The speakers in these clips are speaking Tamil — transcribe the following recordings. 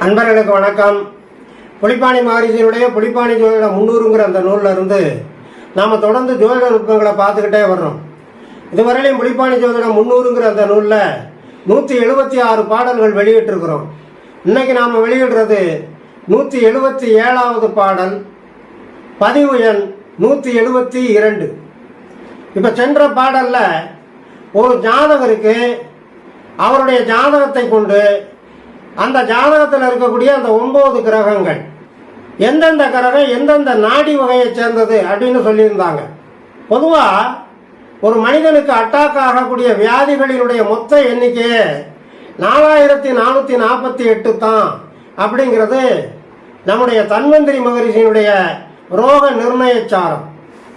அன்பர்களுக்கு வணக்கம். புலிப்பாணி மகரிஷியினுடைய புலிப்பாணி ஜோதிட 300ங்கிற அந்த நூலில் இருந்து நாம் தொடர்ந்து ஜோதிட நுட்பங்களை பார்த்துக்கிட்டே வர்றோம். இதுவரையிலையும் புலிப்பாணி ஜோதிடம் 300ங்கிற அந்த நூலில் 176 பாடல்கள் வெளியிட்டிருக்கிறோம். இன்னைக்கு நாம் வெளியிடுறது 177வது பாடல், பதிவு எண் 172. இப்போ சென்ற பாடலில் ஒரு ஜாதகருக்கு அவருடைய ஜாதகத்தை கொண்டு அந்த ஜாதகத்தில் இருக்கக்கூடிய அந்த 9 கிரகங்கள் எந்தெந்த கிரகம் எந்தெந்த நாடி வகையை சேர்ந்தது அப்படின்னு சொல்லியிருந்தாங்க. பொதுவாக ஒரு மனிதனுக்கு அட்டாக் ஆகக்கூடிய வியாதிகளினுடைய மொத்த எண்ணிக்கையே 4448 தான் அப்படிங்கிறது நம்முடைய தன்வந்திரி மகரிஷியினுடைய ரோக நிர்ணயச்சாரம்.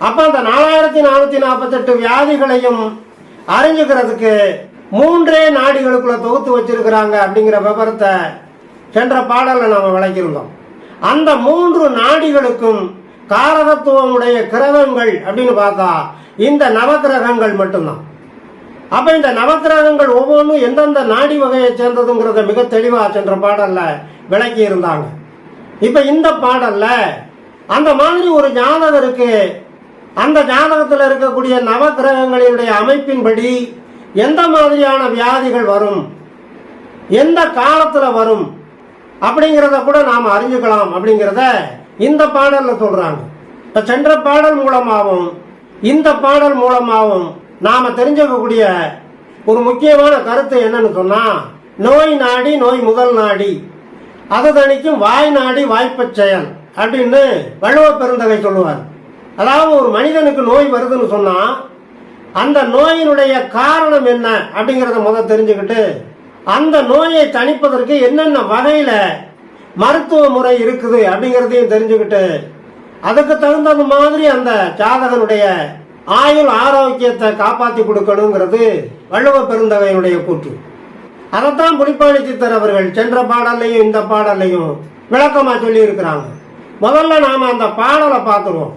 அப்போ அந்த 4448 வியாதிகளையும் அறிஞ்சுக்கிறதுக்கு 3 நாடிகளுக்குள்ள தொகுத்து வச்சிருக்கிறாங்க அப்படிங்கிற விவரத்தை சென்ற பாடலில் நாம் விளக்கியிருந்தோம். அந்த 3 நாடிகளுக்கும் காரகத்துவமுடைய கிரகங்கள் அப்படின்னு பார்த்தா இந்த நவகிரகங்கள் மட்டும்தான். அப்ப இந்த நவகிரகங்கள் ஒவ்வொன்றும் எந்தெந்த நாடி வகையை சேர்ந்ததுங்கிறத மிக தெளிவா சென்ற பாடல்ல விளக்கி இருந்தாங்க. இப்ப இந்த பாடல்ல அந்த மாதிரி ஒரு ஜாதகருக்கு அந்த ஜாதகத்தில் இருக்கக்கூடிய நவகிரகங்களினுடைய அமைப்பின்படி எந்த மாதிரியான வியாதிகள் வரும், எந்த காலத்துல வரும் அப்படிங்கிறத கூட நாம் அறிஞ்சுக்கலாம் அப்படிங்கிறத இந்த பாடல்ல சொல்றாங்க. இப்ப சென்ற பாடல் மூலமாகவும் இந்த பாடல் மூலமாகவும் நாம தெரிஞ்சுக்கக்கூடிய ஒரு முக்கியமான கருத்து என்னன்னு சொன்னா, நோய் நாடி நோய் முதல் நாடி, அது தணிக்கும் வாய் நாடி வாய்ப்பச் செயல் அப்படின்னு வள்ளுவ பெருந்தகை சொல்லுவார். அதாவது ஒரு மனிதனுக்கு நோய் வருதுன்னு சொன்னா அந்த நோயினுடைய காரணம் என்ன அப்படிங்கிறத தெரிஞ்சுக்கிட்டு அந்த நோயை தணிப்பதற்கு என்னென்ன வகையில மருத்துவ முறை இருக்குது அப்படிங்கிறதையும் தெரிஞ்சுக்கிட்டு அதுக்கு தகுந்த மாதிரி அந்த ஜாதகனுடைய ஆயுள் ஆரோக்கியத்தை காப்பாற்றி கொடுக்கணுங்கிறது வள்ளுவ பெருந்தகையினுடைய கூற்று. அதைத்தான் புலிப்பாணி சித்தர் அவர்கள் சென்ற பாடல்லையும் இந்த பாடல்லையும் விளக்கமா சொல்லி இருக்கிறாங்க. முதல்ல நாம அந்த பாடலை பார்த்துருவோம்.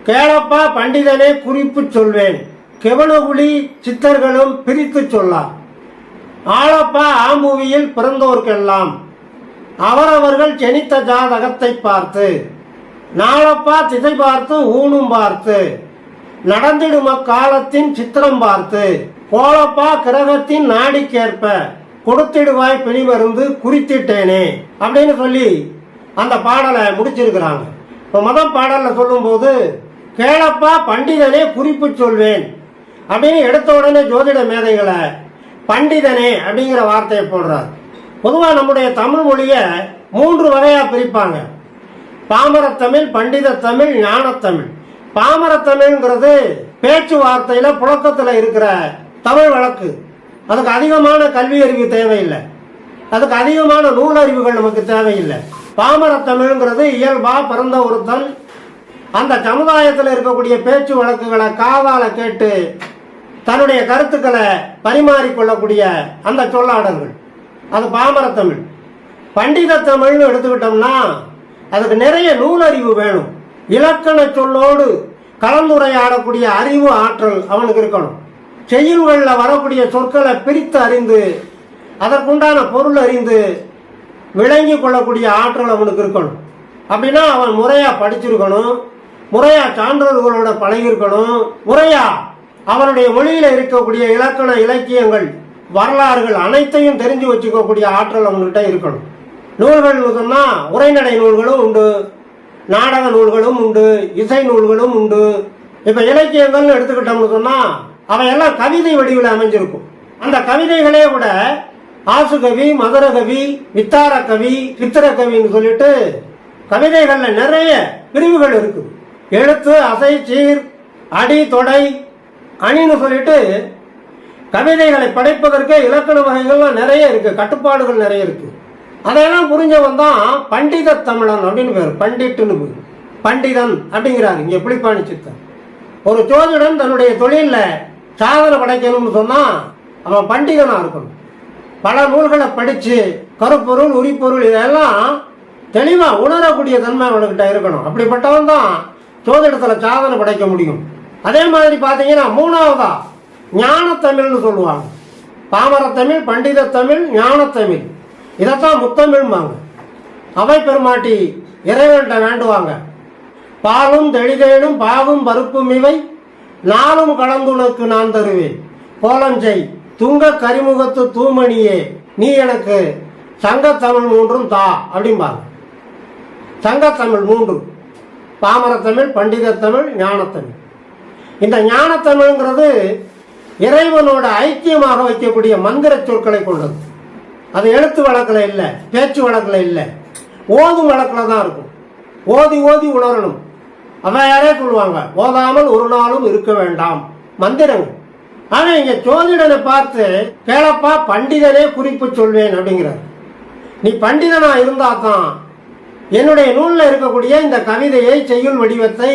கேளப்பா பண்டிதனே குறிப்பு சொல்வேன், கெவனகுழி சித்தர்களும் பிரித்து சொல்லார், ஆளப்பா ஆமூவியில் பிறந்தோர்க்கெல்லாம் அவரவர்கள் ஜெனித்த ஜாதகத்தை பார்த்து, நாளப்பா திசை பார்த்து ஊனும் பார்த்து, நடந்திடும் அக்காலத்தின் சித்திரம் பார்த்து, கோலப்பா கிரகத்தின் நாடிக்கேற்ப கொடுத்திடுவாய் பிணிமருந்து குறித்திட்டேனே அப்படின்னு சொல்லி அந்த பாடலை முடிச்சிருக்கிறாங்க. இப்போ முதல் பாடலில் சொல்லும் போது கேளப்பா பண்டிதனே குறிப்பு சொல்வேன் அப்படின்னு எடுத்த உடனே ஜோதிட மேதைகளை பண்டிதனே அப்படிங்கிற வார்த்தையை போடுறார். பொதுவாக நம்முடைய தமிழ் மொழியை 3 வகையா பிரிப்பாங்க. பாமரத்தமிழ், பண்டித தமிழ், ஞானத்தமிழ். பாமரத்தமிழ்ங்கிறது பேச்சுவார்த்தையில புழக்கத்தில் இருக்கிற தமிழ் வழக்கு. அதுக்கு அதிகமான கல்வி அறிவு தேவையில்லை, அதுக்கு அதிகமான நூலறிவுகள் நமக்கு தேவையில்லை. பாமரத்தமிழ்ங்கிறது இயல்பா பிறந்த ஒருத்தன் அந்த சமுதாயத்தில் இருக்கக்கூடிய பேச்சு வழக்குகளை காதால கேட்டு தன்னுடைய கருத்துக்களை பரிமாறிக்கொள்ளக்கூடிய அந்த சொல்லாடல்கள், அது பாமரத்தமிழ். பண்டித தமிழ்னு எடுத்துக்கிட்டோம்னா அதுக்கு நிறைய நூலறிவு வேணும். இலக்கண சொல்லோடு கலந்துரையாடக்கூடிய அறிவு ஆற்றல் அவனுக்கு இருக்கணும். செய்யுள்களில் வரக்கூடிய சொற்களை பிரித்து அறிந்து அதற்குண்டான பொருள் அறிந்து விளங்கி கொள்ளக்கூடிய ஆற்றல் அவனுக்கு இருக்கணும். அப்படின்னா அவன் முறையா படிச்சிருக்கணும், முறையா சான்றோர்களோட பழகிருக்கணும், முறையா அவனுடைய மொழியில இருக்கக்கூடிய இலக்கண இலக்கியங்கள் வரலாறுகள் அனைத்தையும் தெரிஞ்சு வச்சுக்கக்கூடிய ஆற்றல் அவன்கிட்ட இருக்கணும். நூல்கள் சொன்னா உரைநடை நூல்களும் உண்டு, நாடக நூல்களும் உண்டு, இசை நூல்களும் உண்டு. இப்ப இலக்கியங்கள்னு எடுத்துக்கிட்டோம்னு சொன்னா அவையெல்லாம் கவிதை வடிவில் அமைஞ்சிருக்கும். அந்த கவிதைகளே கூட ஆசுகவி, மதுரகவி, வித்தார கவி, சித்திர கவின்னு சொல்லிட்டு கவிதைகள்ல நிறைய பிரிவுகள் இருக்கு. எழுத்து, அசை, சீர், அடி, தொடை, அணின்னு சொல்லிட்டு கவிதைகளை படைப்பதற்கு இலக்கண வகைகள்லாம் நிறைய இருக்கு, கட்டுப்பாடுகள் நிறைய இருக்கு. அதையெல்லாம் புரிஞ்சவன் தான் பண்டித தமிழன் அப்படின்னு பேர், பண்டிட்டுன்னு பேர். பண்டிதன் அப்படிங்கிறாரு இங்க புலிப்பாணி சித்தர். ஒரு ஜோதிடன் தன்னுடைய தொழில சாதனை படைக்கணும்னு சொன்னா அவன் பண்டிதனா இருக்கணும். பல நூல்களை படிச்சு கருப்பொருள் உரிப்பொருள் இதெல்லாம் தெளிவா உணரக்கூடிய தன்மை அவனுக்கிட்ட இருக்கணும். அப்படிப்பட்டவன் தான் ஜோதிடத்துல சாதனை படைக்க முடியும். அதே மாதிரி பாத்தீங்கன்னா 3வதா ஞானத்தமிழ்னு சொல்லுவாங்க. பாமரத்தமிழ், பண்டித தமிழ், ஞானத்தமிழ், இதைத்தான் முத்தமிழ்பாங்க. அவை பெருமாட்டி இறைவன்கிட்ட வேண்டுவாங்க. பாலும் தெளிதேனும் பாகும் பருப்பும் இவை நாளும் கலந்துனக்கு நான் தருவேன், கோலஞ்செய் துங்க கரிமுகத்து தூமணியே நீ எனக்கு சங்கத்தமிழ் 3 தா அப்படிம்பாங்க. சங்கத்தமிழ் 3: பாமரத்தமிழ், பண்டிதத்தமிழ், ஞானத்தமிழ். இந்த ஞானத்தமிழ்ங்கிறது இறைவனோட ஐக்கியமாக வைக்கக்கூடிய மந்திர சொற்களை கொண்டது. அது எழுத்து வழக்கில் இல்லை, பேச்சு வழக்கில் இல்லை, ஓதும் வழக்கில் தான் இருக்கும். ஓதி ஓதி உணரணும். அவையாரே சொல்லுவாங்க, ஓதாமல் ஒரு நாளும் இருக்க வேண்டாம் மந்திரங்கள். ஆனா இங்க ஜோதிடனை பார்த்து கேளப்பா பண்டிதனே குறிப்பு சொல்வேன் அப்படிங்கிறார். நீ பண்டிதனா இருந்தா தான் என்னுடைய நூலில் இருக்கக்கூடிய இந்த கவிதையை, செய்யுள் வடிவத்தை,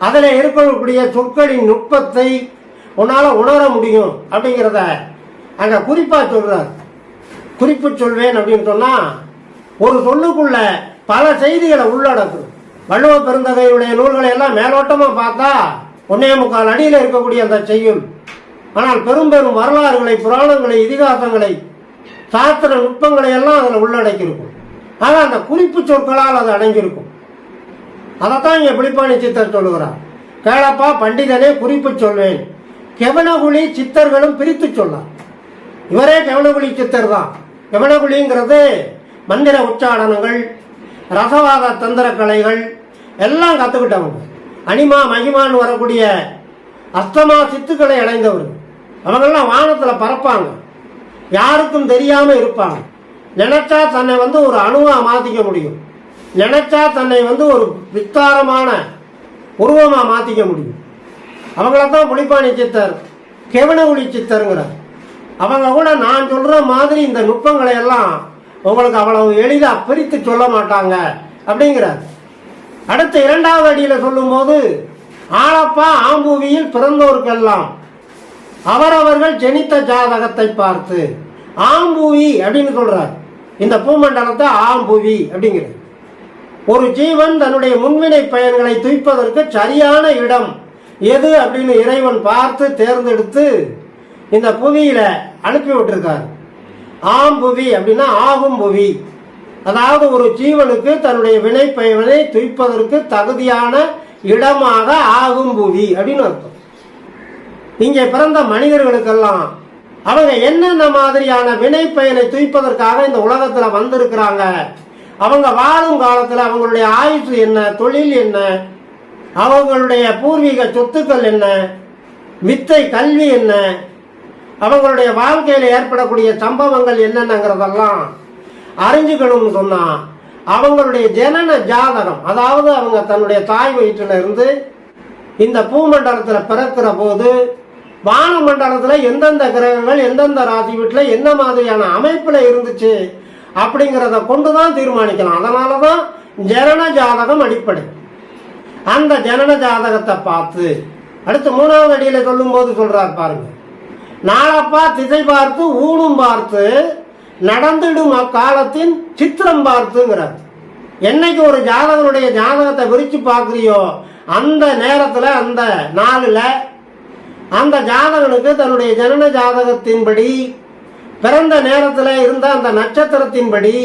அதில் இருக்கக்கூடிய சொற்களின் நுட்பத்தை உன்னால உணர முடியும் அப்படிங்கிறத அங்க குறிப்பா சொல்றார். குறிப்பு சொல்வேன் அப்படின்னு சொன்னா ஒரு சொல்லுக்குள்ள பல செய்திகளை உள்ளடக்கும். வள்ளுவ பெருந்தகையுடைய நூல்களை எல்லாம் மேலோட்டமா பார்த்தா 1.25 அடியில் இருக்கக்கூடிய அந்த செய்யுள். ஆனால் பெரும் பெரும் வரலாறுகளை, புராணங்களை, இதிகாசங்களை, சாஸ்திர நுட்பங்களை எல்லாம் அதில் உள்ளடக்கியிருக்கும். ஆக அந்த குறிப்பு சொற்களால் அது அடங்கியிருக்கும். அதைத்தான் இங்கே பிலிப்பாணி சித்தர் சொல்லுகிறார். கேளப்பா பண்டிதனே குறிப்பு சொல்வேன், கெவனகுழி சித்தர்களும் பிரித்து சொன்னார். இவரே கெவனகுழி சித்தர் தான். கெவனகுழிங்கிறது மந்திர உச்சாடனங்கள், ரசவாத தந்திர கலைகள் எல்லாம் கற்றுக்கிட்டவங்க. அனிமா மகிமான்னு வரக்கூடிய அஸ்தமா சித்துக்களை அடைந்தவர்கள். அவங்கெல்லாம் வானத்தில் பறப்பாங்க, யாருக்கும் தெரியாம இருப்பாங்க. நினைச்சா தன்னை ஒரு அணுவா மாத்திக்க முடியும், நினைச்சா தன்னை ஒரு விஸ்தாரமான உருவமா மாத்திக்க முடியும். அவங்களதான் புலிப்பாணி சித்தர் கெவனகுழி சித்தருங்கிறார். அவங்க கூட நான் சொல்ற மாதிரி இந்த நுட்பங்களை எல்லாம் உங்களுக்கு அவ்வளவு எளிதா பிரித்து சொல்ல மாட்டாங்க அப்படிங்கிறார். அடுத்த 2வது அடியில சொல்லும் போது, ஆளப்பா ஆம்பூவியில் பிறந்தோருக்கெல்லாம் அவரவர்கள் ஜெனித்த ஜாதகத்தை பார்த்து, ஆம்பூவி அப்படின்னு சொல்றார். இந்த பூமண்டலத்தை ஆம்பூவி அப்படிங்கிறது. ஒரு ஜீவன் தன்னுடைய முன்வினை பயன்களை துய்ப்பதற்கு சரியான இடம் எது அப்படின்னு இறைவன் பார்த்து தேர்ந்தெடுத்து இந்த புவியில அனுப்பி விட்டுருக்கார். ஆம்புவி அப்படின்னா ஆகும் புவி, அதாவது ஒரு ஜீவனுக்கு தன்னுடைய வினை பயனை துய்ப்பதற்கு தகுதியான இடமாக ஆகும் புவி அப்படின்னு அர்த்தம். இங்கே பிறந்த மனிதர்களுக்கெல்லாம் அவங்க என்னென்ன மாதிரியான வினை பயனை துய்ப்பதற்காக இந்த உலகத்துல வந்திருக்கிறாங்க, அவங்க வாழும் காலத்துல அவங்களுடைய ஆயுசு என்ன, தொழில் என்ன, அவங்களுடைய பூர்வீக சொத்துக்கள் என்ன, வித்தை கல்வி என்ன, அவங்களுடைய வாழ்க்கையில ஏற்படக்கூடிய சம்பவங்கள் என்னென்னங்கிறதெல்லாம் அறிஞ்சுக்கணும்னு சொன்னா அவங்களுடைய ஜனன ஜாதகம், அதாவது அவங்க தன்னுடைய தாய் வயிற்றுல இருந்து இந்த பூமண்டலத்துல பிறக்கிற போது வானமண்டலத்துல எந்தெந்த கிரகங்கள் எந்தெந்த ராசி வீட்டுல என்ன மாதிரியான அமைப்புல இருந்துச்சு அப்படிங்கிறத கொண்டுதான் தீர்மானிக்கலாம். அதனாலதான் ஜனன ஜாதகம் அடிப்படை. அந்த ஜனன ஜாதகத்தை பார்த்து அடுத்து 3வது அடியில சொல்லும் போது சொல்றார் பாருங்க, நாளப்பா திசை பார்த்து ஊனும் பார்த்து நடந்திடும் அக்காலத்தின் சித்திரம் பார்த்துங்கிறார். என்னைக்கு ஒரு ஜாதகனுடைய ஜாதகத்தை விரிச்சு பார்க்கறியோ அந்த நேரத்துல அந்த நாளுல அந்த ஜாதகனுக்கு தன்னுடைய ஜனன ஜாதகத்தின்படி பிறந்த நேரத்தில் இருந்த அந்த நட்சத்திரத்தின்படி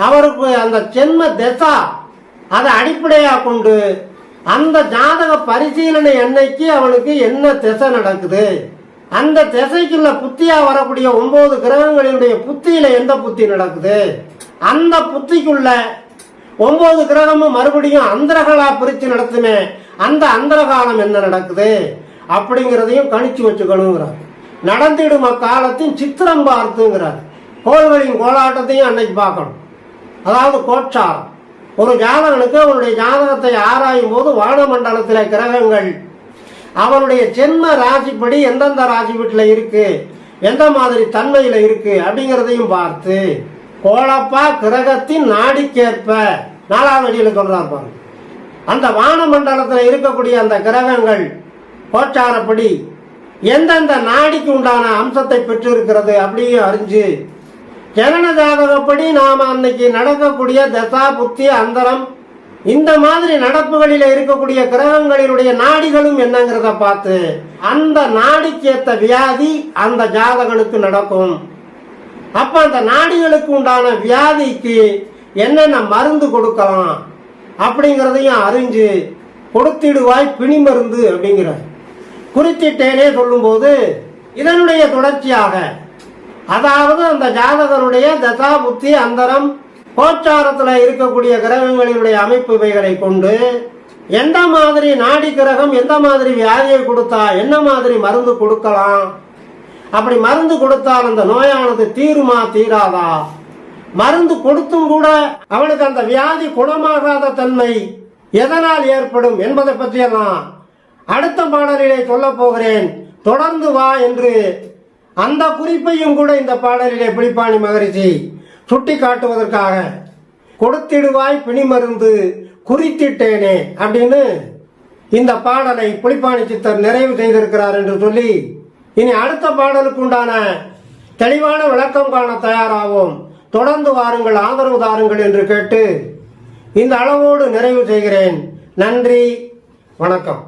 அவருக்கு அந்த ஜென்ம தசா அதை அடிப்படையா கொண்டு அந்த ஜாதக பரிசீலனை அன்னைக்கு அவனுக்கு என்ன திசை நடக்குது, அந்த திசைக்குள்ள புத்தியா வரக்கூடிய 9 கிரகங்களினுடைய புத்தியில எந்த புத்தி நடக்குது, அந்த புத்திக்குள்ள 9 கிரகமும் மறுபடியும் அந்தரகளா பிரிச்சு நடத்துமே அந்த அந்தரகாலம் என்ன நடக்குது அப்படிங்கிறதையும் கணிச்சு வச்சுக்கணுங்கிறார். நடந்திடும் அக்காலத்தின் சித்திரம் பார்த்துங்கிறார். கோள்களின் கோலாட்டத்தையும் அன்னைக்கு பார்க்கணும். அதாவது கோட்சாரம். ஒரு ஜாதகனுக்கு அவனுடைய ஜாதகத்தை ஆராயும் போது வானமண்டலத்தில் கிரகங்கள் அவனுடைய ஜென்ம ராசிப்படி எந்தெந்த ராசி வீட்டில் இருக்கு, எந்த மாதிரி தன்மையில இருக்கு அப்படிங்கிறதையும் பார்த்து கோலப்பா கிரகத்தின் நாடிக்கேற்ப 4வது அடியில சொல்றார் பாருங்க. அந்த வானமண்டலத்தில் இருக்கக்கூடிய அந்த கிரகங்கள் கோச்சாரப்படி எந்தெந்த நாடிக்கு உண்டான அம்சத்தை பெற்று இருக்கிறது அப்படியும் அறிஞ்சு ஜனன ஜாதகப்படி நாம அன்னைக்கு நடக்கக்கூடிய தசா புத்தி அந்தரம் இந்த மாதிரி நடப்புகளில இருக்கக்கூடிய கிரகங்களினுடைய நாடிகளும் என்னங்கிறத பார்த்து அந்த நாடிக்கு ஏற்ற வியாதி அந்த ஜாதகனுக்கு நடக்கும். அப்ப அந்த நாடிகளுக்கு உண்டான வியாதிக்கு என்னென்ன மருந்து கொடுக்கலாம் அப்படிங்கிறதையும் அறிஞ்சு கொடுத்திடுவாய் பிணி மருந்து அப்படிங்கிற குறித்திட்டேனே சொல்லும்போது இதனுடைய தொடர்ச்சியாக, அதாவது அந்த ஜாதகருடைய தசா புத்தி அந்தரம் கோச்சாரத்தில் இருக்கக்கூடிய கிரகங்களினுடைய அமைப்புகளை கொண்டு எந்த மாதிரி நாடி கிரகம் எந்த மாதிரி வியாதியை கொடுத்தா என்ன மாதிரி மருந்து கொடுக்கலாம், அப்படி மருந்து கொடுத்தால் அந்த நோயானது தீருமா தீராதா, மருந்து கொடுத்தும் கூட அவனுக்கு அந்த வியாதி குணமாகாத தன்மை எதனால் ஏற்படும் என்பதை பற்றியெல்லாம் அடுத்த பாடலிலே சொல்ல போகிறேன். தொடர்ந்து வா என்று அந்த குறிப்பையும் கூட இந்த பாடலிலே புலிப்பாணி மகரிஷி சுட்டி காட்டுவதற்காக கொடுத்திடுவாய் பிணி மருந்து குறித்திட்டேனே அப்படின்னு இந்த பாடலை புலிப்பாணி சித்தர் நிறைவு செய்திருக்கிறார் என்று சொல்லி, இனி அடுத்த பாடலுக்கு உண்டான தெளிவான விளக்கம் காண தயாராகும். தொடர்ந்து வாருங்கள், ஆதரவு தாருங்கள் என்று கேட்டு இந்த அளவோடு நிறைவு செய்கிறேன். நன்றி, வணக்கம்.